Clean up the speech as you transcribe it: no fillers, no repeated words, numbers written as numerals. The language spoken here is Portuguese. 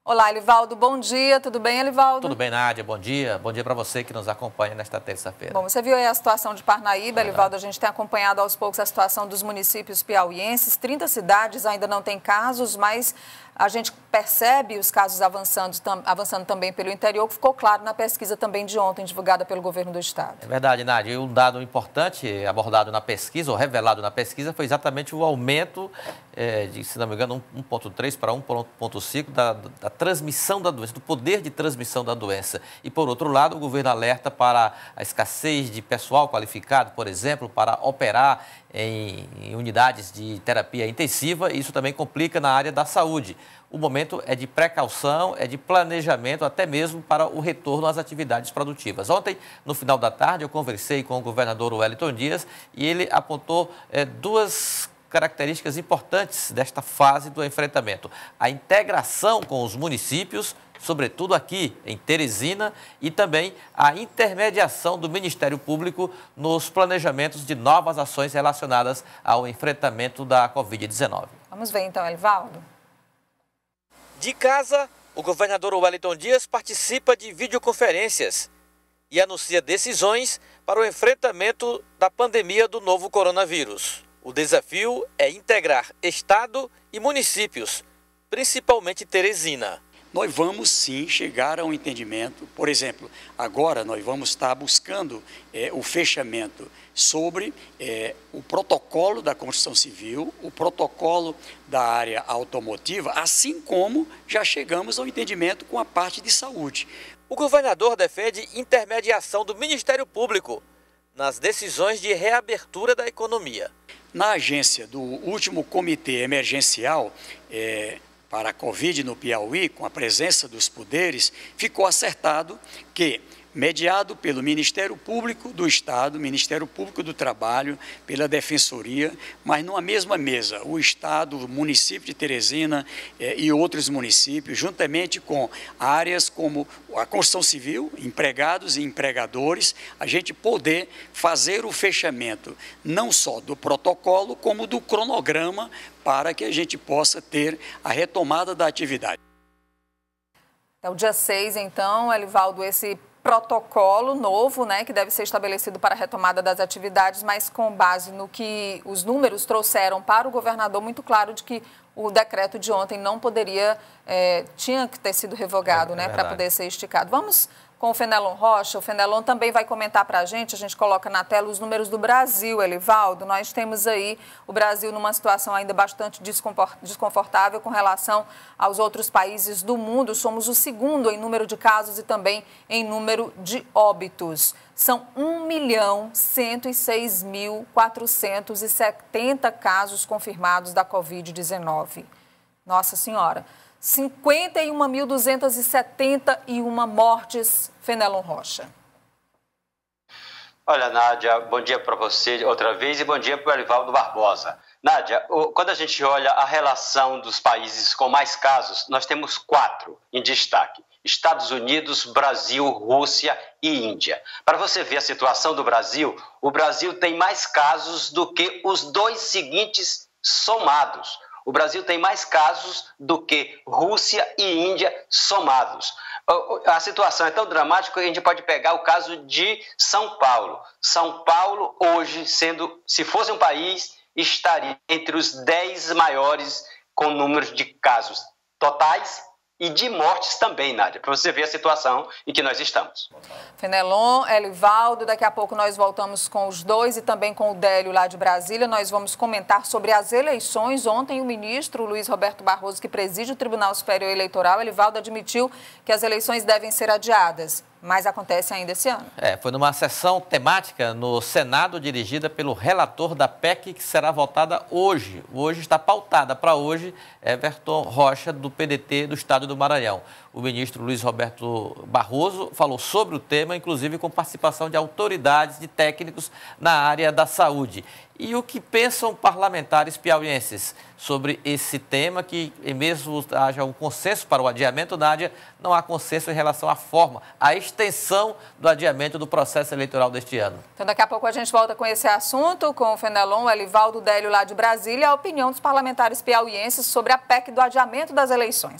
Olá, Elivaldo, bom dia. Tudo bem, Elivaldo? Tudo bem, Nádia. Bom dia. Bom dia para você que nos acompanha nesta terça-feira. Bom, você viu aí a situação de Parnaíba, Elivaldo. A gente tem acompanhado aos poucos a situação dos municípios piauienses. 30 cidades ainda não têm casos, mas a gente percebe os casos avançando também pelo interior, que ficou claro na pesquisa também de ontem, divulgada pelo governo do estado. É verdade, Nádia. E um dado importante abordado na pesquisa, ou revelado na pesquisa, foi exatamente o aumento de, se não me engano, 1,3 para 1,5 da transmissão da doença, do poder de transmissão da doença. E, por outro lado, o governo alerta para a escassez de pessoal qualificado, por exemplo, para operar em unidades de terapia intensiva. Isso também complica na área da saúde. O momento é de precaução, é de planejamento, até mesmo para o retorno às atividades produtivas. Ontem, no final da tarde, eu conversei com o governador Wellington Dias e ele apontou duas características importantes desta fase do enfrentamento. A integração com os municípios, sobretudo aqui em Teresina, e também a intermediação do Ministério Público nos planejamentos de novas ações relacionadas ao enfrentamento da Covid-19. Vamos ver então, Elivaldo. De casa, o governador Wellington Dias participa de videoconferências e anuncia decisões para o enfrentamento da pandemia do novo coronavírus. O desafio é integrar Estado e municípios, principalmente Teresina. Nós vamos sim chegar a um entendimento. Por exemplo, agora nós vamos estar buscando o fechamento sobre o protocolo da construção civil, o protocolo da área automotiva, assim como já chegamos ao entendimento com a parte de saúde. O governador defende intermediação do Ministério Público nas decisões de reabertura da economia. Na agência do último comitê emergencial para a Covid no Piauí, com a presença dos poderes, ficou acertado que, mediado pelo Ministério Público do Estado, Ministério Público do Trabalho, pela Defensoria, mas numa mesma mesa, o Estado, o município de Teresina e outros municípios, juntamente com áreas como a construção civil, empregados e empregadores, a gente poder fazer o fechamento não só do protocolo, como do cronograma, para que a gente possa ter a retomada da atividade. É o dia 6, então, Elivaldo, esse protocolo novo, né, que deve ser estabelecido para a retomada das atividades, mas com base no que os números trouxeram para o governador, muito claro de que o decreto de ontem não poderia, tinha que ter sido revogado, né, para poder ser esticado. Vamos com o Fenelon Rocha. O Fenelon também vai comentar para a gente coloca na tela os números do Brasil, Elivaldo. Nós temos aí o Brasil numa situação ainda bastante desconfortável com relação aos outros países do mundo. Somos o segundo em número de casos e também em número de óbitos. São 1.106.470 casos confirmados da Covid-19. Nossa Senhora! 51.271 mortes, Fenelon Rocha. Olha, Nádia, bom dia para você outra vez e bom dia para o Elivaldo Barbosa. Nádia, quando a gente olha a relação dos países com mais casos, nós temos 4 em destaque: Estados Unidos, Brasil, Rússia e Índia. Para você ver a situação do Brasil, o Brasil tem mais casos do que os 2 seguintes somados. O Brasil tem mais casos do que Rússia e Índia somados. A situação é tão dramática que a gente pode pegar o caso de São Paulo. São Paulo, hoje, se fosse um país, estaria entre os 10 maiores com números de casos totais e de mortes também, Nádia, para você ver a situação em que nós estamos. Fenelon, Elivaldo, daqui a pouco nós voltamos com os dois e também com o Délio lá de Brasília. Nós vamos comentar sobre as eleições. Ontem o ministro Luiz Roberto Barroso, que preside o Tribunal Superior Eleitoral, Elivaldo, admitiu que as eleições devem ser adiadas. Mas acontece ainda esse ano. Foi numa sessão temática no Senado, dirigida pelo relator da PEC, que será votada hoje. Hoje está pautada para hoje, Everton Rocha, do PDT do Estado do Maranhão. O ministro Luiz Roberto Barroso falou sobre o tema, inclusive com participação de autoridades, de técnicos na área da saúde. E o que pensam parlamentares piauienses sobre esse tema, que mesmo haja um consenso para o adiamento, Nádia, não há consenso em relação à forma, à extensão do adiamento do processo eleitoral deste ano. Então, daqui a pouco a gente volta com esse assunto, com o Fenelon, o Elivaldo, Délio lá de Brasília, a opinião dos parlamentares piauienses sobre a PEC do adiamento das eleições.